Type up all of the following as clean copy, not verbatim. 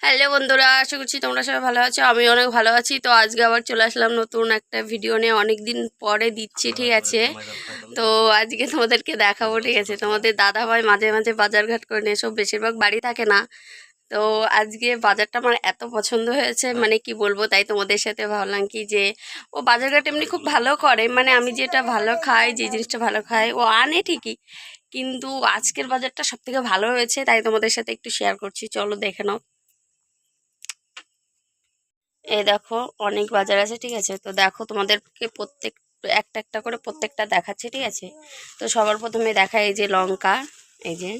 Hello বন্ধুরা, আশা করছি তোমরা সবাই ভালো আছো। আমি অনেক ভালো আছি। তো আজকে আবার চলে আসলাম নতুন একটা ভিডিও নিয়ে, অনেক দিন পরে দিচ্ছি, ঠিক আছে। তো আজকে তোমাদেরকে দেখাবো, ঠিক আছে। তোমাদের দাদা ভাই মাঝে মাঝে বাজার ঘাট করে নিয়ে, সব বেশিরভাগ বাড়ি থাকে না। তো আজকে বাজারটা আমার এত পছন্দ হয়েছে, মানে কি বলবো, তাই তোমাদের সাথে ভাবলাম কি যে ও বাজারঘাট এমনি খুব ভালো করে, মানে আমি যেটা ভালো খাই, যে জিনিসটা ভালো খাই ও আনে ঠিকই, কিন্তু আজকের বাজারটা সব থেকে ভালো হয়েছে, তাই তোমাদের সাথে একটু শেয়ার করছি। চলো দেখে নাও। এই দেখো, অনেক বাজার আছে, ঠিক আছে। তো দেখো, তোমাদেরকে একটা একটা করে প্রত্যেকটা দেখাচ্ছি, ঠিক আছে। তো সবার প্রথমে দেখা এই যে লঙ্কা, এই যে।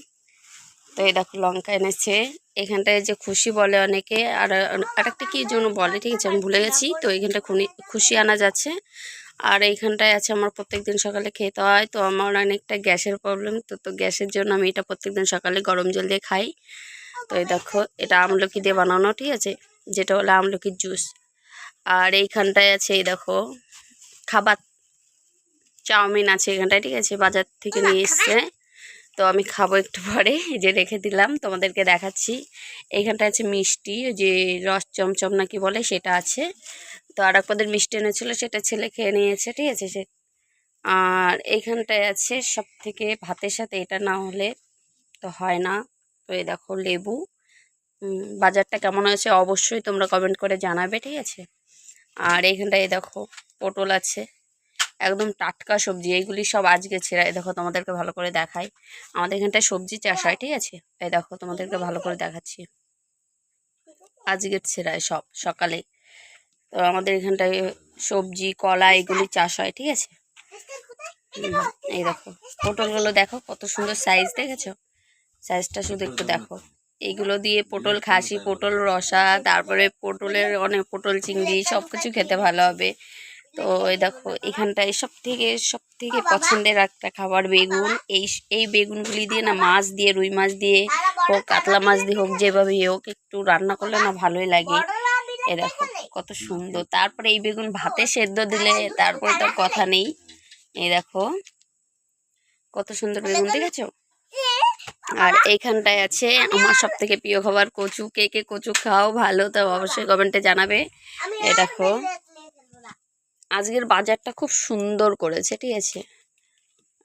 তো এই দেখো লঙ্কা এনেছে। এখানটায় যে খুশি বলে অনেকে, আর আরেকটা কি জন্য বলে, ঠিক আছে, আমি ভুলে গেছি। তো এইখানটা খুশি আনা যাচ্ছে। আর এইখানটায় আছে আমার প্রত্যেকদিন সকালে খেতে হয়। তো আমার অনেকটা গ্যাসের প্রবলেম, তো গ্যাসের জন্য আমি এটা প্রত্যেকদিন সকালে গরম জল দিয়ে খাই। তো এই দেখো, এটা আমলকি দিয়ে বানানো, ঠিক আছে, যেটা হলো আমলকির জুস। আর এইখানটায় আছে এই দেখো খাবার, চাউমিন আছে এখানটায়, ঠিক আছে, বাজার থেকে নিয়ে এসছে। তো আমি খাবো একটু পরে, এই যে রেখে দিলাম, তোমাদেরকে দেখাচ্ছি। এইখানটায় আছে মিষ্টি, ওই যে রস চমচম নাকি বলে, সেটা আছে। তো আর এক পদের মিষ্টি এনেছিল, সেটা ছেলে খেয়ে নিয়েছে, ঠিক আছে সে। আর এইখানটায় আছে সব থেকে ভাতের সাথে এটা না হলে তো হয় না। তো এই দেখো লেবু। বাজারটা কেমন হয়েছে অবশ্যই তোমরা কমেন্ট করে জানাবে, ঠিক আছে। আর এইখানটায় দেখো পটল আছে, একদম টাটকা সবজি। এইগুলি সব আজকে ছেঁড়া। এই দেখো তোমাদেরকে ভালো করে দেখাই, আমাদের এখানটায় সবজি চাষ হয়, ঠিক আছে। এই দেখো তোমাদেরকে ভালো করে দেখাচ্ছি, আজকের ছেঁড়ায় সব সকালে। তো আমাদের এখানটায় সবজি কলা এগুলি চাষ হয়, ঠিক আছে। এই দেখো পটলগুলো দেখো কত সুন্দর সাইজ, দেখেছো সাইজটা, শুধু একটু দেখো। এইগুলো দিয়ে পটল খাসি, পটল রসা, তারপরে পটলের অনেক পটল চিংড়ি সব কিছু খেতে ভালো হবে। তো এই দেখো এখানটায় সব থেকে পছন্দের একটা খাবার বেগুন। এই বেগুনগুলি দিয়ে না, মাছ দিয়ে, রুই মাছ দিয়ে হোক, কাতলা মাছ দিয়ে হোক, যেভাবে হোক একটু রান্না করলে না ভালোই লাগে। এই দেখো কত সুন্দর। তারপরে এই বেগুন ভাতে সেদ্ধ দিলে তারপরে তো কথা নেই। এই দেখো কত সুন্দর বেগুন, দেখেছো। আর এইখানটায় আছে আমার সব থেকে প্রিয় খাবার কচু। কে কে কচু খাও ভালো, তো অবশ্যই কমেন্টে জানাবে। এ দেখো আজকের বাজারটা খুব সুন্দর করেছে, ঠিক আছে।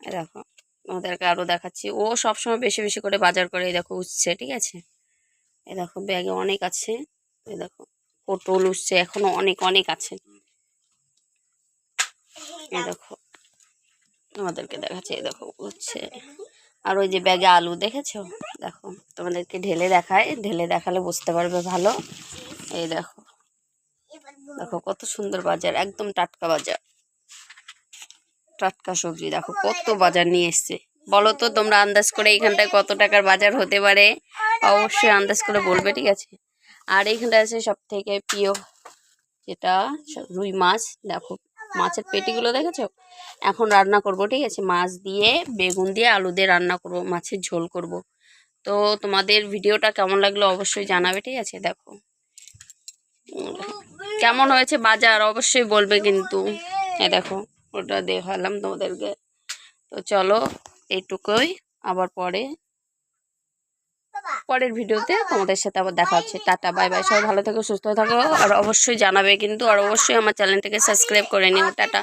এ দেখো তোমাদেরকে আরো দেখাচ্ছি, ও সবসময় বেশি বেশি করে বাজার করে। এই দেখো উঠছে, ঠিক আছে। এ দেখো ব্যাগে অনেক আছে। এই দেখো পটল উঠছে, এখনো অনেক অনেক আছে। এই দেখো তোমাদেরকে দেখাচ্ছি, এই দেখো উঠছে। আর ওই যে ব্যাগে আলু, দেখেছো। দেখো তোমাদেরকে ঢেলে দেখায়, ঢেলে দেখালে বুঝতে পারবে ভালো। এই দেখো, দেখো কত সুন্দর বাজার, একদম টাটকা বাজার, টাটকা সবজি। দেখো কত বাজার নিয়ে এসছে। বলো তো তোমরা আন্দাজ করে এইখানটায় কত টাকার বাজার হতে পারে, অবশ্যই আন্দাজ করে বলবে, ঠিক আছে। আর এইখানটা আছে সব থেকে প্রিয় যেটা, রুই মাছ। দেখো মাছের পেটিগুলো দেখেছো। এখন রান্না করব, ঠিক আছে, মাছ দিয়ে, বেগুন দিয়ে, আলু দিয়ে রান্না করব, মাছের ঝোল করব। তো তোমাদের ভিডিওটা কেমন লাগলো অবশ্যই জানাবে, ঠিক আছে। দেখো কেমন হয়েছে বাজার অবশ্যই বলবে কিন্তু। দেখো ওটা দেখালাম তোমাদেরকে। তো চলো এইটুকুই, আবার পরের ভিডিওতে তোমাদের সাথে আবার দেখা হচ্ছে। টাটা, বাই বাই, সবাই ভালো থেকো, সুস্থ থাকো। আর অবশ্যই জানাবে কিন্তু, আর অবশ্যই আমার চ্যানেলটাকে সাবস্ক্রাইব করে নিও। টাটা।